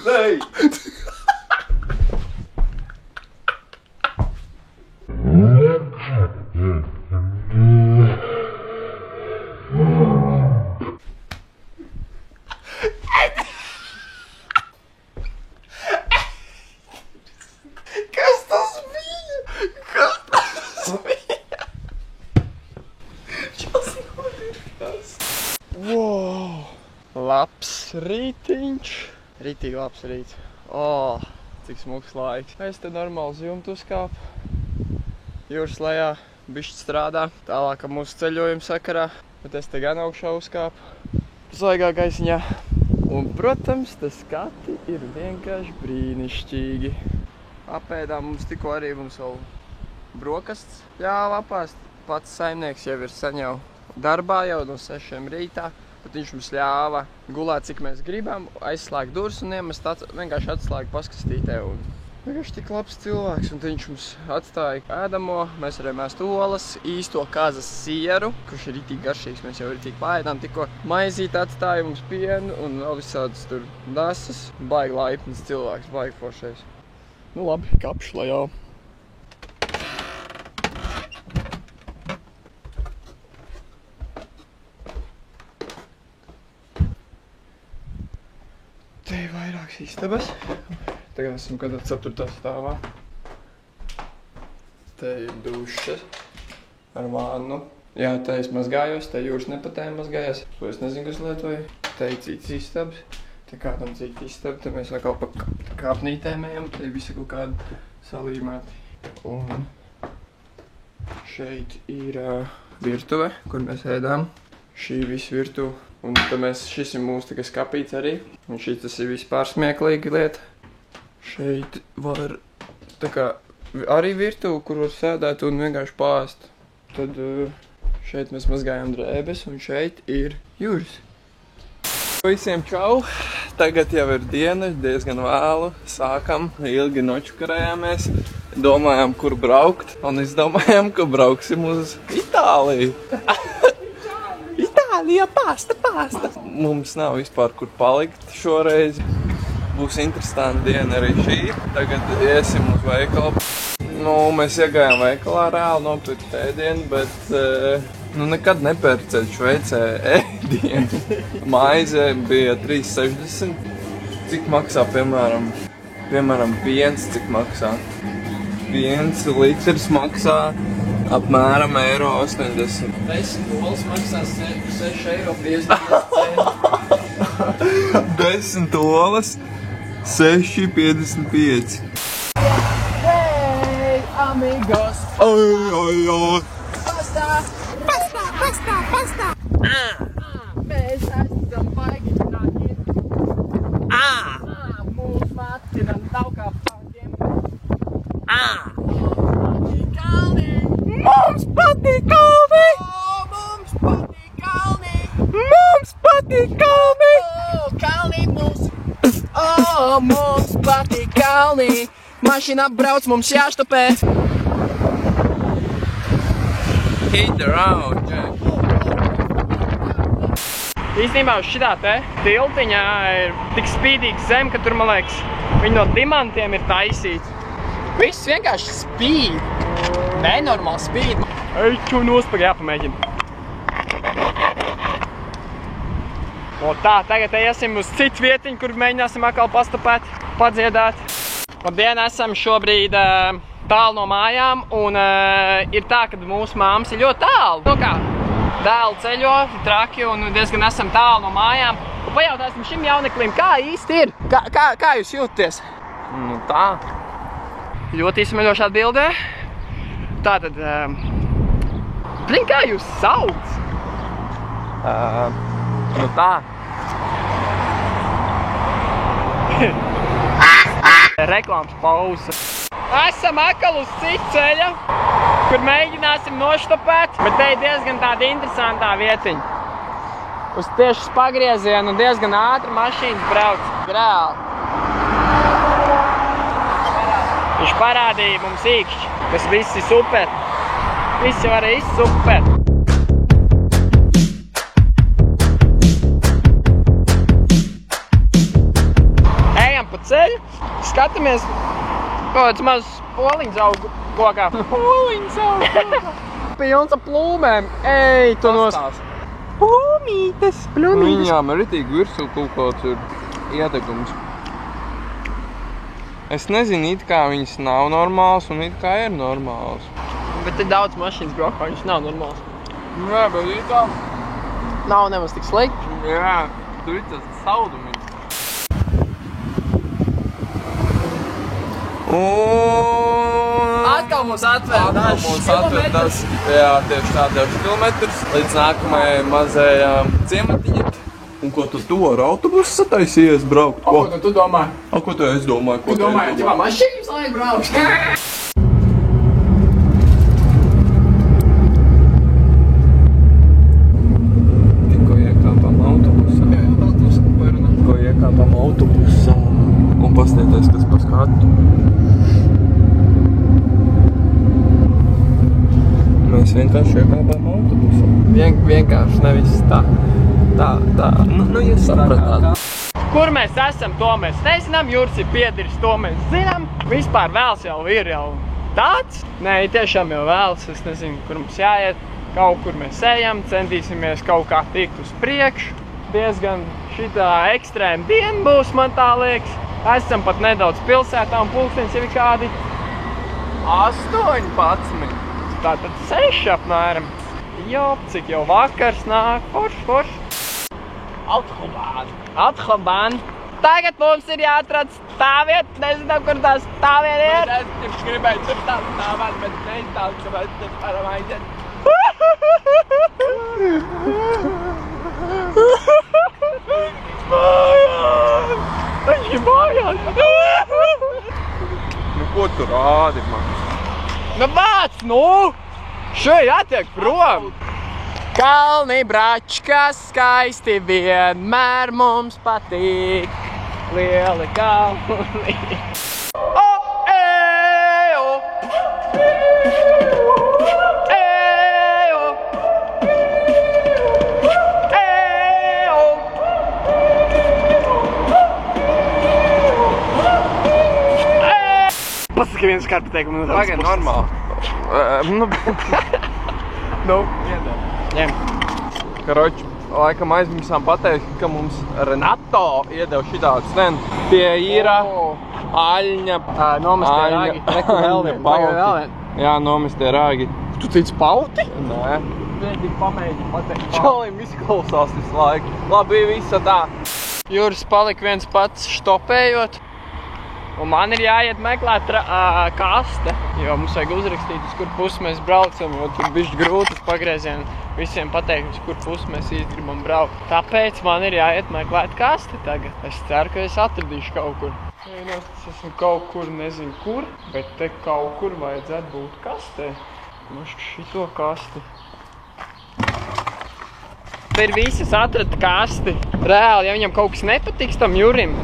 Nei! Kas tas bija? Kas tas bija? Čas notiekās. Wow! Labs rītiņš. Rītīgi labs rīts. O, cik smuks laiks. Es te normāli uz jumtu uzkāpu. Jūras lejā bišķi strādā. Tālāk mūsu ceļojuma sakarā. Bet es te gan augšā uzkāpu. Svaigā gaisiņā. Un, protams, tas skati ir vienkārši brīnišķīgi. Apēdām mums tikko arī mums vēl brokasts ļāva apāst. Pats saimnieks jau ir saņau darbā jau no 6 rītā. Bet viņš mums ļāva gulēt, cik mēs gribam, aizslēgt durvis un iemest vienkārši atslēgu paskastītē. Un vienkārši tik labs cilvēks, un viņš mums atstāja ēdamo. Mēs varējām ēst olas, īsto kazas sieru, kurš ir ritīgi garšīgs. Mēs jau ritīgi paēdām, tikko maizīti atstāja mums pienu un vēl visādas tur dasas. Baigi laipnis cilvēks, baigi foršais. Nu labi, kapšu lai jau. Te ir vairākas istabas. Tagad esam kādā 4. stāvā. Te ir duša ar vānu. Jā, te es mazgājos, te jūras nepatēja mazgājās. To es nezinu, kas lietoju. Te ir cits istabas. Te kādam cita istaba. Te mēs vēl kaut pa kāpnītēm ejam. Te ir visi kaut kādi salīmēti. Un šeit ir virtuve, kur mēs ēdām. Šī visa virtuve. Un tad šis ir mūsu tā kā skapīts arī. Un šī tas ir vispār smieklīga lieta. Šeit var tā kā arī virtuve, kur var sēdēt un vienkārši pāst. Tad šeit mēs mazgājām drēbes un šeit ir jūras. Visiem čau! Tagad jau ir diena, diezgan vēlu. Sākam, ilgi nočukarējāmies. Domājām, kur braukt. Un izdomājām, ka brauksim uz Itāliju. Itālija, pasta! Mums nav vispār kur palikt šoreiz. Būs interesanti diena arī šī. Tagad iesim uz veikalu. Nu, mēs iegājām veikalā reāli nopirkt ēdienu, bet nekad nepērcēt Šveicē ēdienu. Maize bija 3,60. Cik maksā, piemēram, piens, cik maksā? Piens litrs maksā apmēram €80. 10 olas maksā 6,50 €. 10 olas, 6,55. Hey, amigos! Ai. Pasta! Mēs esam baigi nākie. Mūs matinam taukā pārkiem. Mums patīk kalni! Mums patīk kalni! Mums patīk kalni! Kalni mums! Mums patīk kalni! Mašīna brauc, mums jāštopē! Hit the road, Jack! Īstenībā uz šitā te tiltiņā ir tik spīdīgs zem, ka tur, man liekas, viņi no dimantiem ir taisīts. Viss vienkārši spīd! Nenormāli spīd! Ej, čo nospag, jāpamēģina. O tā, tagad iesim uz citu vietiņu, kur mēģināsim atkal pastapēt, padziedāt. Labdien, esam šobrīd tālu no mājām, un ir tā, ka mūsu māmas ir ļoti tālu. Nu kā, dēli ceļo, traki, un diezgan esam tālu no mājām. Un pajautāsim šim jauneklim, kā īsti ir? Kā jūs jūtaties? Nu tā. Ļoti izsmeļoši atbildē. Tātad, kā jūs sauc? Nu tā. Reklāmas pauze. Esam atkal uz citu ceļa, kur mēģināsim noštopēt, bet te ir diezgan tāda interesantā vietiņa. Uz tieši pagriezienu diezgan ātri mašīnas brauc. Reāli. Viņš parādīja mums īkšķi, kas viss ir super. Viss jau arī super. Ejam pa ceļu, skatāmies kaut kāds mazs poliņas augu kokā. Poliņas augu kokā. Pilns ar plūmēm. Ej, tu nostās. Plūmītes, plūmītes. Viņām ritīgi virsū kaut kāds ir ietekums. Es nezinu, it kā viņas nav normāls un it kā ir normāls. Bet te daudz mašīnas braukā, viņas nav normāls. Jā, bet it kā... Nav nemaz tik slikti. Jā, tur ir tas saudumi. Atkal mums atver dažs kilometrus. Jā, tieši tā, 9 kilometrus līdz nākamajai mazajām ciematiņai. Un ko tu ar autobusu sataisies braukt? Ko tu domā? Ko tu es domāju? Tu domāji, ķipā mašīnas laik braukt? Tikko iekāpām autobusā. Un pastieties, kas pa skatu. Mēs vienkārši iekāpām autobusā. Vienkārši, nevis tā. Nu, jūs sapratāt. Kur mēs esam, to mēs nezinām. Jurs ir piediris, to mēs zinām. Vispār vēls jau ir tāds. Nē, tiešām jau vēls. Es nezinu, kur mums jāiet. Kaut kur mēs ejam, centīsimies kaut kā tikt uz priekšu. Diezgan šitā ekstrēma diena būs, man tā liekas. Esam pat nedaudz pilsētā un pulkstenis jau ir kādi 18. Tātad 6 apmēram. Jo, cik jau vakars nāk. Forš. Autobāna. Tagad mums ir jāatrod stāvvieta. Nezinām, kur tā stāvvieta ir. Es gribēju tur tā stāvēt, bet neiztālu, ka mēs tur varam aiziet. Viņš ir mājās. Nu, ko tu rādi, man? Nu, vāc, nu! Šeit jātiek prom! Kalni bračka skaisti vienmēr mums patīk. Lieli kalni. Pasaka viens karpateikumu. Tagad normāli. Nu, ņem. Karoči, laikam aizmirsām pateikt, ka mums Renato iedeva šitādu stenu. Tie īra aļņa, Nomestie rāgi. Reku vēl vien. Jā, nomestie rāgi. Tu tici pauti? Nē. Viņš tik pamēģi pateikt. Čalim izklausās visu laiku. Labi, visa tā. Juris palika viens pats štopējot. Un man ir jāiet meklēt kaste, jo mums vajag uzrakstīt, uz kur pusi mēs braucam, jo tur bišķi grūti pagriezienu visiem pateikt, uz kur pusi mēs īsti gribam braukt. Tāpēc man ir jāiet meklēt kaste tagad. Es ceru, ka es atradīšu kaut kur. Es esmu kaut kur, nezinu kur, bet te kaut kur vajadzētu būt kastē. Mašķi šito kasti. Te ir visas atrada kasti. Reāli, ja viņam kaut kas nepatiks tam Jurim,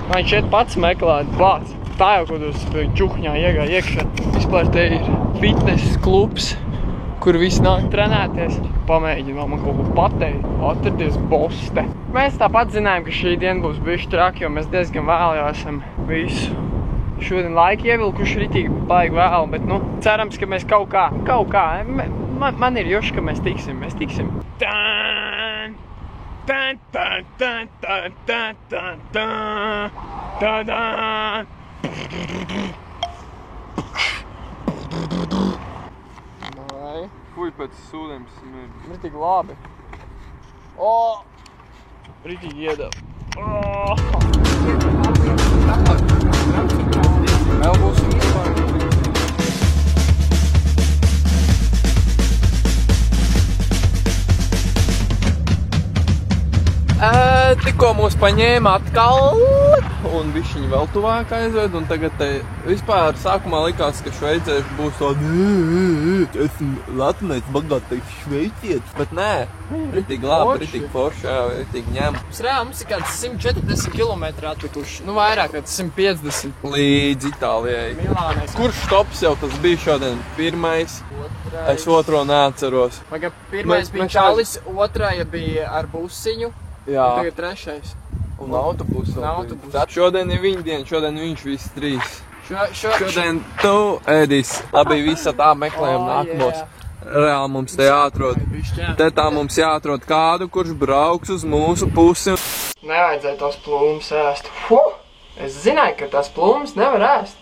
viņš šeit pats meklēt plāts. Tā jau kaut uz čuhņā iegāja iekšā. Vispār te ir fitness klubs, kur visi nāk trenēties. Pamēģina vēl man kaut ko pateikt. Atradies boste. Mēs tāpat zinājām, ka šī diena būs bišķi traki, jo mēs diezgan vēl jau esam visu. Šodien laika ievilkuši ritīgi baigi vēl, bet nu, cerams, ka mēs kaut kā. Man ir joši, ka mēs tiksim. Tan! Tan, tan, tan, tan, tan, tan, tan, tan, tan. Fuj, pēc sūdiem smir. Ritīgi labi. Ritīgi iedeva. Vēl būsim vispār. Tikko mūs paņēma atkal un bišķiņi vēl tuvāk aizved, un tagad te vispār sākumā likās, ka šveicieši būs tādi, esmu latnēs bagātais šveicietis, bet nē, ritīgi labi, ritīgi forši, ritīgi ņem. Mums ir kāds 140 km atlikuši, nu vairāk, kāds 150. Līdz Itālijai. Milānais. Kurš stops jau tas bija šodien? Pirmais? Es otro neatceros. Paga, pirmais bija Čalis, otrāja bija ar busiņu, Jā. tagad trešais. Un autobusu. Autobusu. Šodien ir viņa diena, šodien viņš visi trīs. Šodien tu ēdīs. Labi, visa tā meklējam nākamos. Reāli mums te jāatrod. Te tā mums jāatrod kādu, kurš brauks uz mūsu pusi. Nevajadzēja tos plūmus ēst. Es zināju, ka tās plūmus nevar ēst.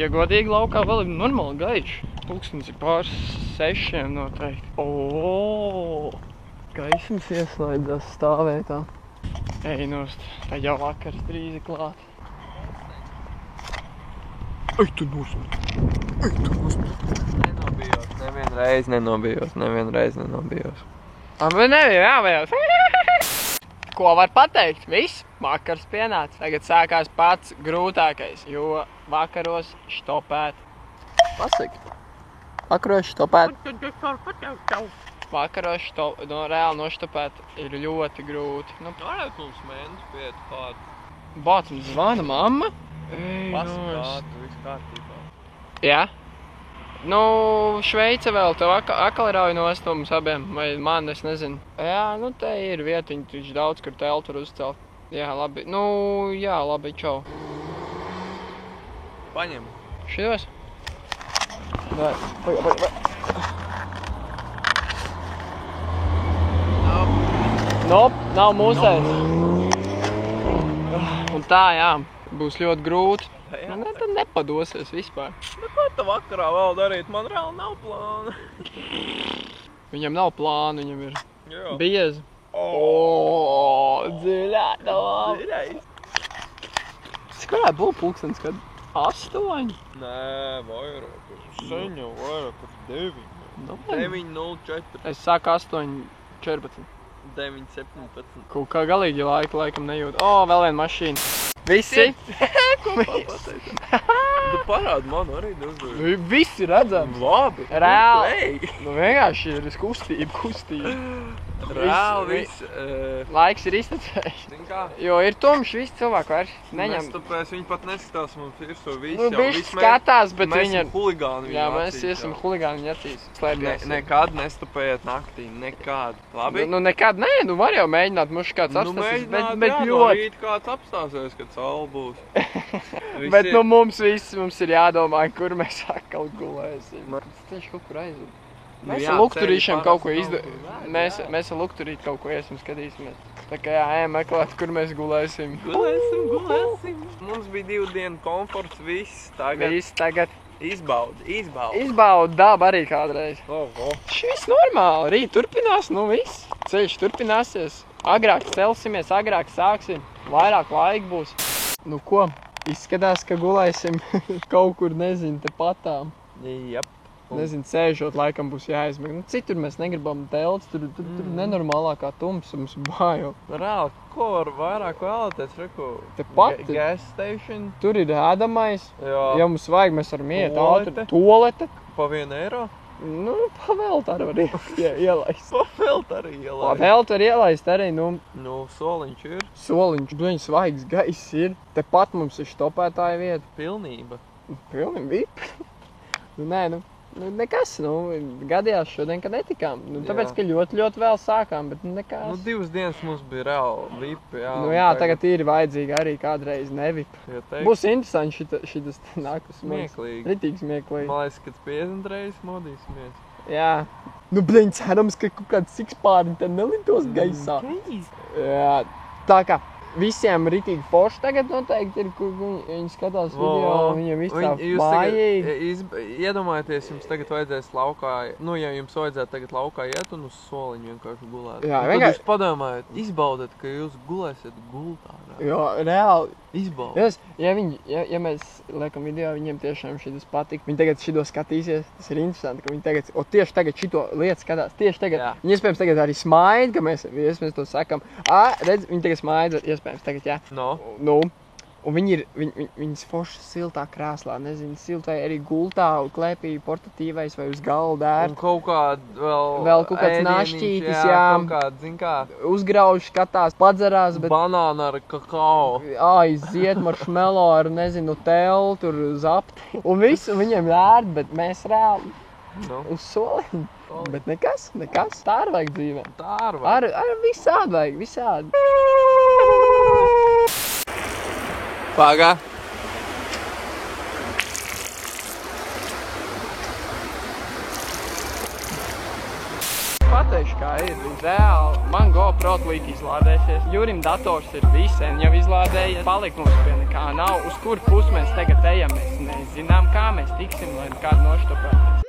Ja godīgi laukā vēl ir normāli gaiši. Pulkstens ir pār 6 noteikti. Gaismas ieslaidās stāvētā. Ej nost, tā jau vakars drīz ir klāt. Ej, tu nosmēt. Nenobijos. Bet nebija jāvajās. Ko var pateikt? Viss, vakars pienāca. Tagad sākās pats grūtākais, jo vakaros štopēt. Pasaki. Vakaros štopēt. Vakaros reāli noštopēt ir ļoti grūti. Varētu mums mēnesi piet pār. Bāc, mums zvana mamma. Pasakāt, viss kārtībā. Jā. Nu, Šveice vēl tev akali rauj nost mums abiem, vai man, es nezinu. Jā, nu te ir vietiņi, taču daudz, kur teltu var uzcelt. Jā, labi. Nu, jā, labi, čau. Paņem. Šitos? Nē, Nop, nav mūsēs. Un tā, jā, būs ļoti grūti. Man tad nepadosies vispār. Ko tu vakarā vēl darīt? Man reāli nav plāna. Viņam nav plāna, viņam ir Jā. biezi. Dziļā doma. Tas varētu būt pulkstens, kad 8? Nē, vairāk. Seņu, vairāk par 9. 9.04. Es saku 8.14. 9.17. Kaut kā galīgi laikam nejūt. Vēl viena mašīna. Visi? Ko pateikt? Tu parādi man arī uzdoju. Visi redzam. Labi. Reāli. Nu vienkārši ir kustība. Reāli viss. Laiks ir iztecējis. Kā? Jo ir tumšs, visi cilvēki vairs neņem. Tāpēc viņi pat neskatās mums virsū visu. Nu, bišķi skatās, bet mēs viņi esam huligāni Jā, viņu mēs acīs, esam huligāni viņa acīs. Slēpties. Nekad nestapējiet naktī, nekad. Labi? Nu nekad, nē, nu var jau mēģināt, mums kāds apstāsies, bet jā, ļoti. No rīt kāds apstāsies, kad saule būs. Bet nu mums ir jādomā, kur mēs atkal gulēsim. Viņš kaut kur aizved. Mēs ar lukturīšiem kaut ko Mēs ar lukturīti kaut ko iesim skatīsimies. Tā kā jā, ejam meklēt, kur mēs gulēsim. Gulēsim. Mums bija 2 dienu komforts, viss tagad. Izbaudi. Izbaudi dabu arī kādreiz. Šis normāli, rīt turpinās, nu viss. Ceļš turpināsies. Agrāk celsimies, agrāk sāksim. Vairāk laika būs. Nu ko, izskatās, ka gulēsim kaut kur, nezinu, te patām. Jep. Nezinu, sēžot, laikam būs jāizmēg. Nu, citur mēs negribam telts, tur nenormālākā tums, mums bājo. Reāli, ko var vairāk vēlēties, reku? Te pat. Gas station. Tur ir ēdamais. Jā. Ja mums vajag, mēs varam iet ātri. Tualete. Pa 1 eiro? Nu, pavelt arī var ielaist. Pavelt arī ielaist. Pavelt var ielaist arī, nu. Nu, soliņš ir. Soliņš, duņi svaigs gaiss ir. Te pat mums ir štopētāja vieta. Pilnība. VIP. Nu, nekas, gadījās šodien, kad netikām. Tāpēc, ka ļoti vēl sākām, bet nekas. Nu, 2 dienas mums bija reāli VIP, jā. Nu jā, tagad ir vajadzīgi arī kādreiz nevip. Būs interesanti šitas nākus. Smieklīgi. Ritīgi smieklīgi. Man liekas, kad 50 reizes modīsimies. Jā. Nu, cerams, ka kaut kāds sikspārni te nelidos gaisā. Jā. Tā kā visiem ritīgi forši tagad noteikti ir, kur viņi skatās video, viņiem viss tā mājīgi. Iedomājieties, jums tagad vajadzēs laukā, nu, ja jums vajadzētu tagad laukā iet un uz soliņu vienkārši gulēt. Jā, tad jūs padomājat, izbaudat, ka jūs gulēsiet gultā. Jo, reāli. Izbaudat. Ja mēs liekam video, viņiem tiešām šitas patīk. Viņi tagad šito skatīsies, tas ir interesanti, ka viņi tagad, tieši tagad šito lietu skatās, tieši tagad. Jā. Viņi iespējams tagad arī smaida, ka mēs iespējams to sakam. Redz, viņi tagad smaida, iespējams tagad, jā. No. Nu, un viņas forši siltā krēslā, nezinu, siltai arī gultā, klēpī portatīvais vai uz galda ērt. Un kaut kāda vēl kaut kāds našķītis, jā. Kaut kāda, zin kā. Uzgrauž, skatās, padzerās, bet... Banāna ar kakao. Aiziet maršmelo ar, nezinu, telu, tur zapti. Un visu viņiem ērt, bet mēs reāli uz soliņu. Bet nekas. Tā arī vajag dzīvē. Tā arī vajag. Ar visādi vajag, visādi. Pagā. Pateikšu, kā ir. Reāli, man GoPro tūlīt izlādēsies. Jurim dators ir visen jau izlādējies. Palikums pie nekā nav. Uz kur pusi mēs tagad ejam, mēs nezinām, kā mēs tiksim, lai kādu noštopēties.